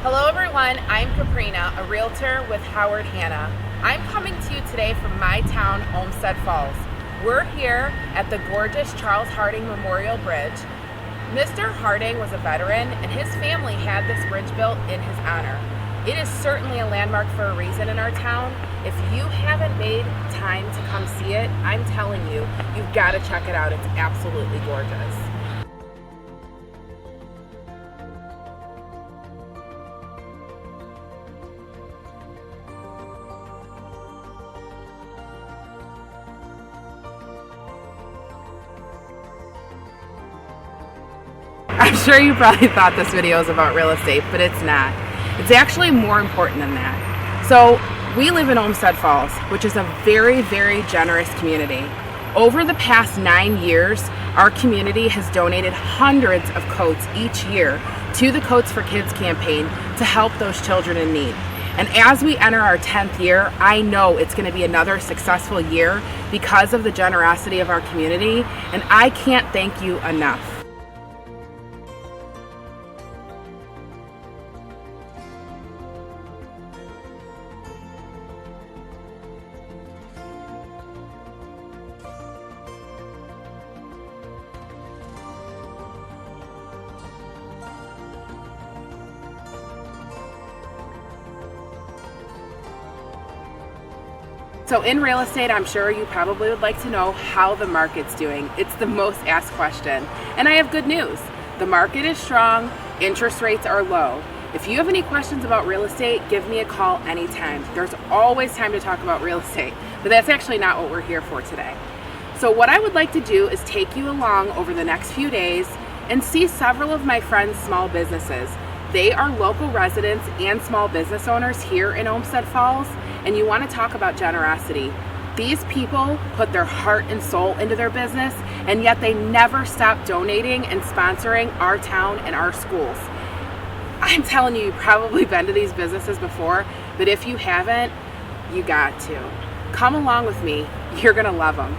Hello everyone, I'm Caprina, a realtor with Howard Hanna. I'm coming to you today from my town, Olmsted Falls. We're here at the gorgeous Charles Harding Memorial Bridge. Mr. Harding was a veteran and his family had this bridge built in his honor. It is certainly a landmark for a reason in our town. If you haven't made time to come see it, I'm telling you, you've got to check it out. It's absolutely gorgeous. I'm sure you probably thought this video is about real estate, but it's not. It's actually more important than that. So we live in Olmsted Falls, which is a very, very generous community. Over the past 9 years, our community has donated hundreds of coats each year to the Coats for Kids campaign to help those children in need. And as we enter our 10th year, I know it's going to be another successful year because of the generosity of our community, and I can't thank you enough. So in real estate, I'm sure you probably would like to know how the market's doing. It's the most asked question. And I have good news. The market is strong, interest rates are low. If you have any questions about real estate, give me a call anytime. There's always time to talk about real estate, but that's actually not what we're here for today. So what I would like to do is take you along over the next few days and see several of my friends' small businesses. They are local residents and small business owners here in Olmsted Falls, and you want to talk about generosity. These people put their heart and soul into their business, and yet they never stop donating and sponsoring our town and our schools. I'm telling you, you've probably been to these businesses before, but if you haven't, you got to. Come along with me. You're gonna love them.